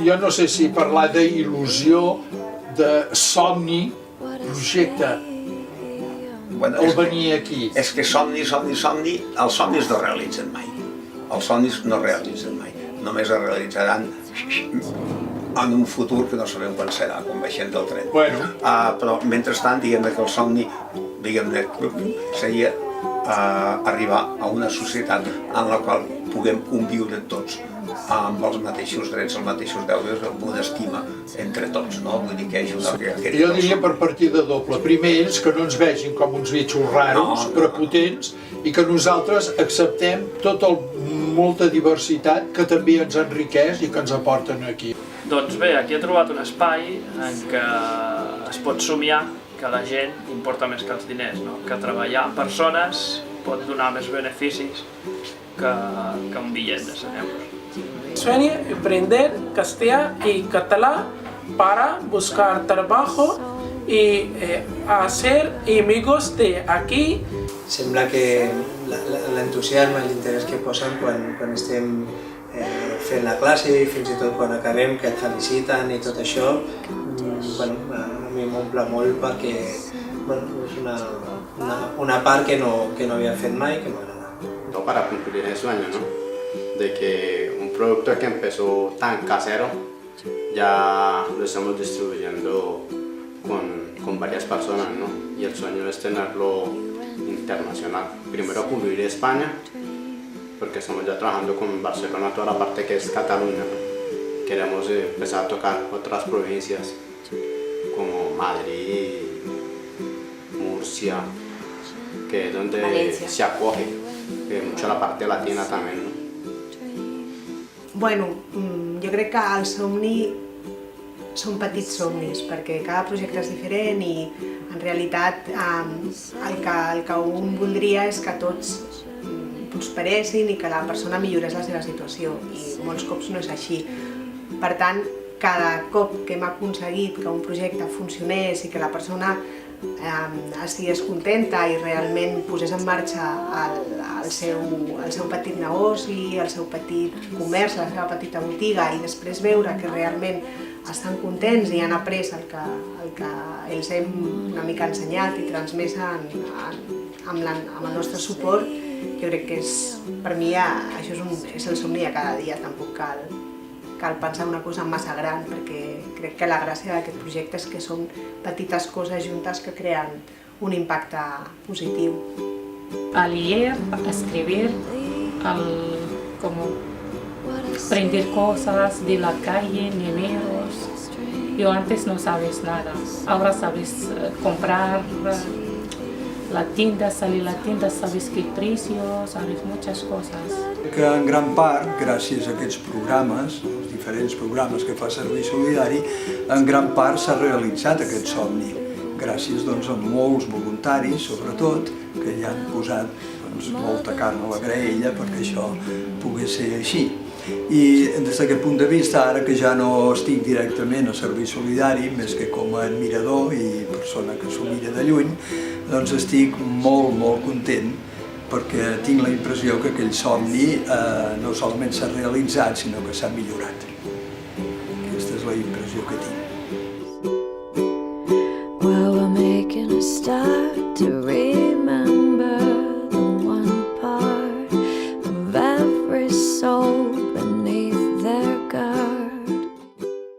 jo no sé si parlar d'il·lusió, de somni, projecte, el venir aquí. És que somni, els somnis no realitzen mai. Els somnis no realitzen mai. Només es realitzaran en un futur que no sabem quan serà, quan baixem del tren. Però, mentrestant, diguem-ne que el somni, diguem-ne, seria arribar a una societat en la qual puguem conviure tots amb els mateixos drets, els mateixos deures, amb una estima entre tots, no? Vull dir que hi hagi una... Jo diria per partida doble. Primer, ells que no ens vegin com uns bitxos raros, prepotents, i que nosaltres acceptem tota molta diversitat que també ens enriqueix i que ens aporten aquí. Doncs bé, aquí he trobat un espai en què es pot somiar que la gent importa més que els diners, no? Que treballar amb persones pot donar més beneficis que un bitllet de 100 euros. Sueño aprender castellano y catalán para buscar trabajo y hacer amigos de aquí. Sembla que l'entusiasme i l'interès que posen quan estem fent la classe i fins i tot quan acabem, que et feliciten i tot això, a mi m'omple molt perquè és una part que no havia fet mai, que m'agrada. Para cumplir el sueño, ¿no? De que un producto que empezó tan casero ya lo estamos distribuyendo con varias personas, ¿no? Y el sueño es tenerlo internacional. Primero cubrir España, porque estamos ya trabajando con Barcelona, toda la parte que es Cataluña, ¿no? Queremos empezar a tocar otras provincias como Madrid, Murcia, que es donde Valencia se acoge mucho la parte latina también, ¿no? Bueno, jo crec que el somni són petits somnis, perquè cada projecte és diferent i en realitat el que un voldria és que tots prosperessin i que la persona millorés la seva situació, i molts cops no és així. Per tant, cada cop que hem aconseguit que un projecte funcionés i que la persona estigués contenta i realment posés en marxa el seu petit negoci, el seu petit comerç, la seva petita botiga, i després veure que realment estan contents i han après el que ells hem una mica ensenyat i transmès amb el nostre suport, jo crec que per mi això és el somni de cada dia. Tampoc cal pensar una cosa massa gran, perquè crec que la gràcia d'aquest projecte és que són petites coses juntes que creen un impacte positiu. Al leer, a escribir, como aprender cosas de la calle, números. Yo antes no sabes nada, ahora sabes comprar la tienda, salir a la tienda, sabes qué precio, sabes muchas cosas. Que en gran part, gràcies a aquests programes, els diferents programes que fa Servei Solidari, en gran part s'ha realitzat aquest somni, gràcies a molts voluntaris, sobretot, que hi han posat molta carn a la graella perquè això pogués ser així. I des d'aquest punt de vista, ara que ja no estic directament a Servei Solidari, més que com a admirador i persona que s'ho mira de lluny, doncs estic molt, molt content perquè tinc la impressió que aquell somni no solament s'ha realitzat, sinó que s'ha millorat. Aquesta és la impressió que tinc.